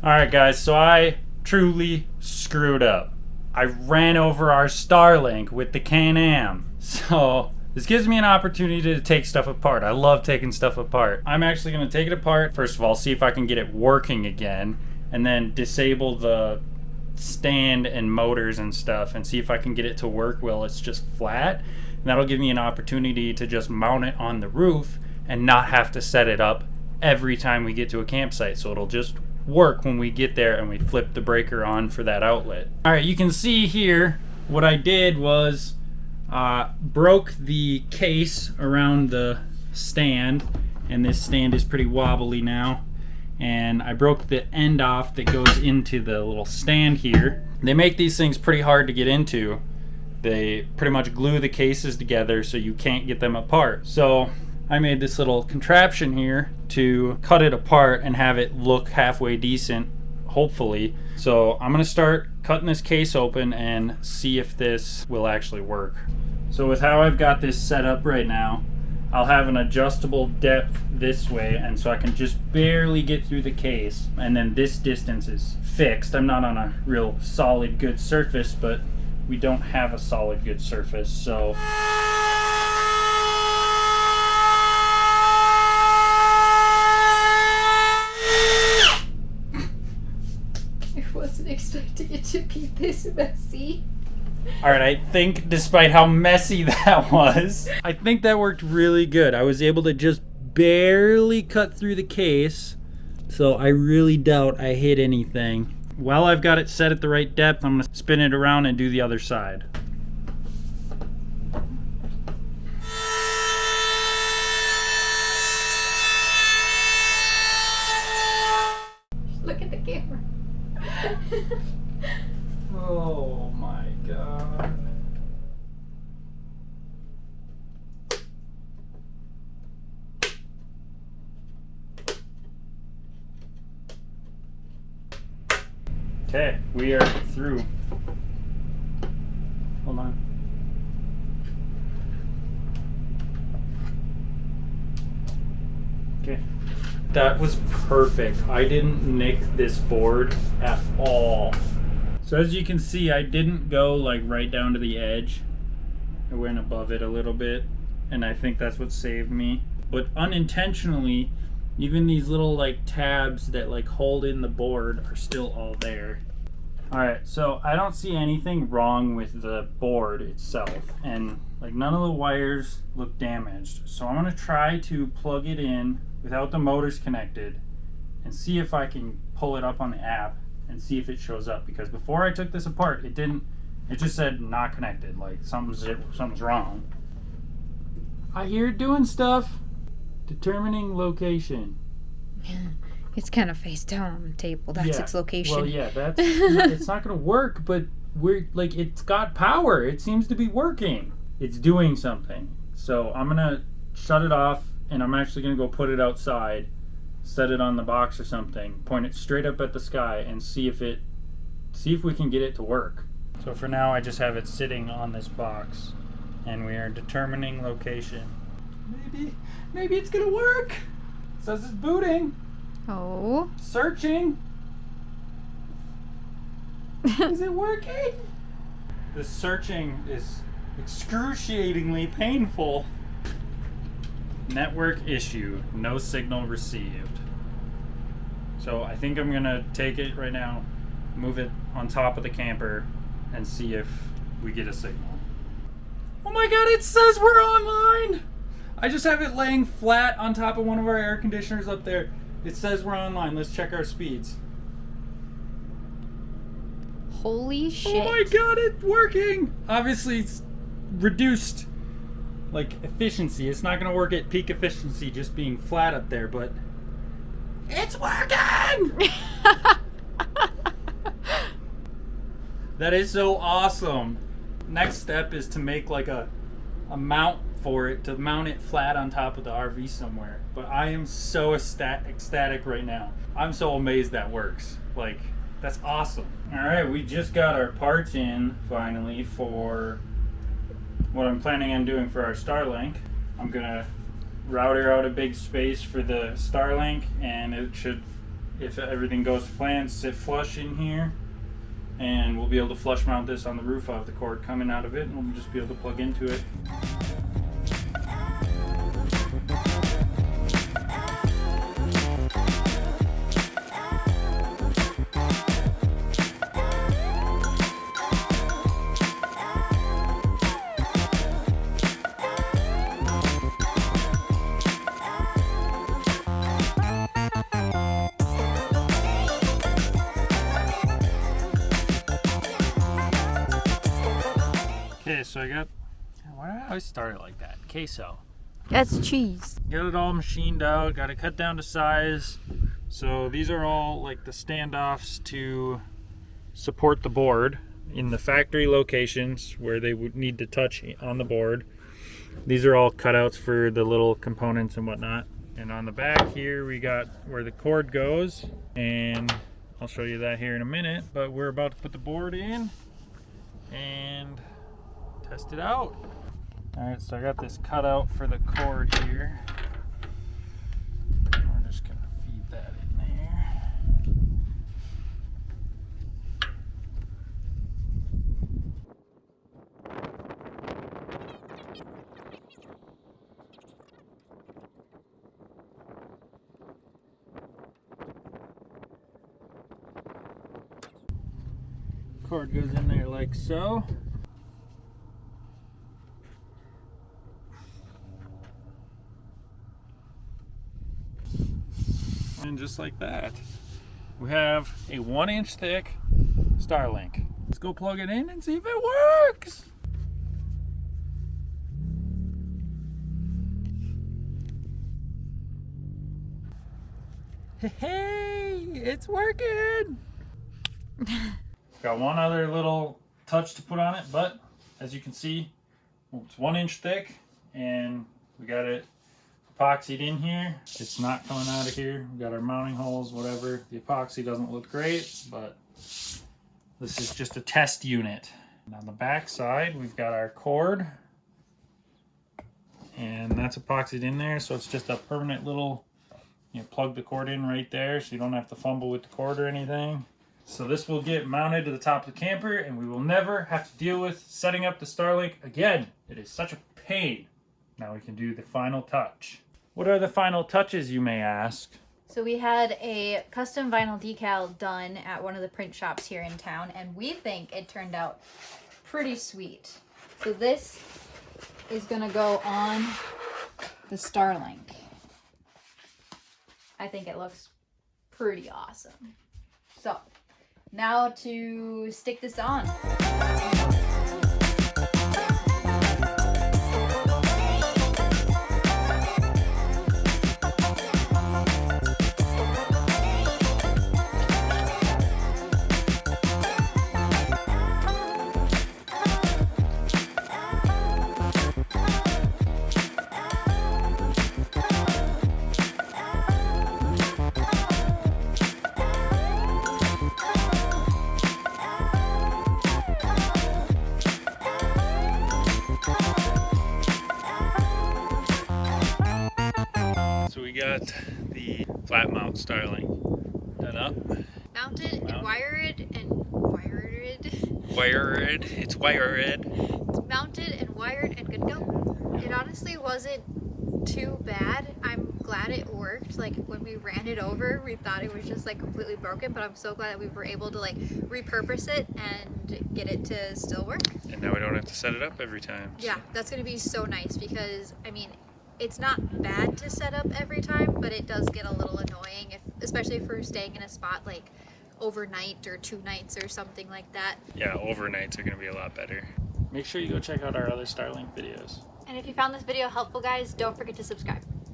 Alright guys, so I truly screwed up. I ran over our Starlink with the Can-Am. So this gives me an opportunity to take stuff apart. I love taking stuff apart. I'm actually going to take it apart, first of all, see if I can get it working again, and then disable the stand and motors and stuff and see if I can get it to work while it's just flat. And that'll give me an opportunity to just mount it on the roof and not have to set it up every time we get to a campsite. So it'll just work when we get there and we flip the breaker on for that outlet. Alright, you can see here what I did was broke the case around the stand, and this stand is pretty wobbly now, and I broke the end off that goes into the little stand here. They make these things pretty hard to get into. They pretty much glue the cases together so you can't get them apart. So I made this little contraption here to cut it apart and have it look halfway decent, hopefully. So I'm gonna start cutting this case open and see if this will actually work. So with how I've got this set up right now, I'll have an adjustable depth this way, and so I can just barely get through the case, and then this distance is fixed. I'm not on a real solid good surface, but we don't have a solid good surface, so Wasn't expecting it to be this messy. Alright, I think despite how messy that was, I think that worked really good. I was able to just barely cut through the case, so I really doubt I hit anything. While I've got it set at the right depth, I'm going to spin it around and do the other side. Look at the camera. Oh my god. Okay, we are through. Hold on. Okay. That was perfect. I didn't nick this board at all. So as you can see, I didn't go like right down to the edge. I went above it a little bit, and I think that's what saved me. But unintentionally, even these little like tabs that like hold in the board are still all there. Alright, so I don't see anything wrong with the board itself, and like none of the wires look damaged. So I'm gonna try to plug it in without the motors connected and see if I can pull it up on the app and see if it shows up, because before I took this apart, it just said not connected, like something's wrong. I hear it doing stuff. Determining location. It's kind of face down on the table. That's its location. Well, yeah, that's it's not gonna work, but we're like, it's got power. It seems to be working. It's doing something. So I'm gonna shut it off, and I'm actually gonna go put it outside, set it on the box or something, point it straight up at the sky, and see if we can get it to work. So for now, I just have it sitting on this box, and we are determining location. Maybe it's gonna work. It says it's booting. Oh. Searching. Is it working? The searching is excruciatingly painful. Network issue. No signal received. So I think I'm gonna take it right now, move it on top of the camper, and see if we get a signal. Oh my god, it says we're online! I just have it laying flat on top of one of our air conditioners up there. It says we're online. Let's check our speeds. Holy shit. Oh my god, it's working! Obviously, it's reduced, like, efficiency. It's not going to work at peak efficiency just being flat up there, but it's working! That is so awesome. Next step is to make, like, a mount for it, to mount it flat on top of the RV somewhere. But I am so ecstatic right now. I'm so amazed that works. Like, that's awesome. Alright, we just got our parts in finally for what I'm planning on doing for our Starlink. I'm gonna router out a big space for the Starlink, and it should if everything goes to plan, sit flush in here, and we'll be able to flush mount this on the roof. I'll have the cord coming out of it, and we'll just be able to plug into it. Okay, so I got, why do I always start it like that? Queso. That's cheese. Got it all machined out, got it cut down to size. So these are all like the standoffs to support the board in the factory locations where they would need to touch on the board. These are all cutouts for the little components and whatnot. And on the back here we got where the cord goes, and I'll show you that here in a minute, but we're about to put the board in and test it out. Alright, so I got this cutout for the cord here. We're just gonna feed that in there. Cord goes in there like so. And just like that, we have a 1-inch thick Starlink. Let's go plug it in and see if it works. Hey, it's working. Got one other little touch to put on it, but as you can see, it's 1 inch thick, and we got it epoxied in here. It's not coming out of here. We got our mounting holes, whatever. The epoxy doesn't look great, but this is just a test unit. And on the back side, we've got our cord, and that's epoxied in there, so it's just a permanent little, you plug the cord in right there, so you don't have to fumble with the cord or anything. So this will get mounted to the top of the camper, and we will never have to deal with setting up the Starlink again. It is such a pain. Now we can do the final touch. What are the final touches, you may ask? So we had a custom vinyl decal done at one of the print shops here in town, and we think it turned out pretty sweet. So this is gonna go on the Starlink. I think it looks pretty awesome. So now to stick this on. Got the flat mount Starlink done up. Mounted and wired. It's wired. It's mounted and wired and good to go. It honestly wasn't too bad. I'm glad it worked. Like when we ran it over, we thought it was just like completely broken, but I'm so glad that we were able to like repurpose it and get it to still work. And now we don't have to set it up every time. So. Yeah, that's gonna be so nice because I mean, it's not bad to set up every time, but it does get a little annoying, especially if we're staying in a spot like overnight or 2 nights or something like that. Yeah, overnights are going to be a lot better. Make sure you go check out our other Starlink videos. And if you found this video helpful, guys, don't forget to subscribe.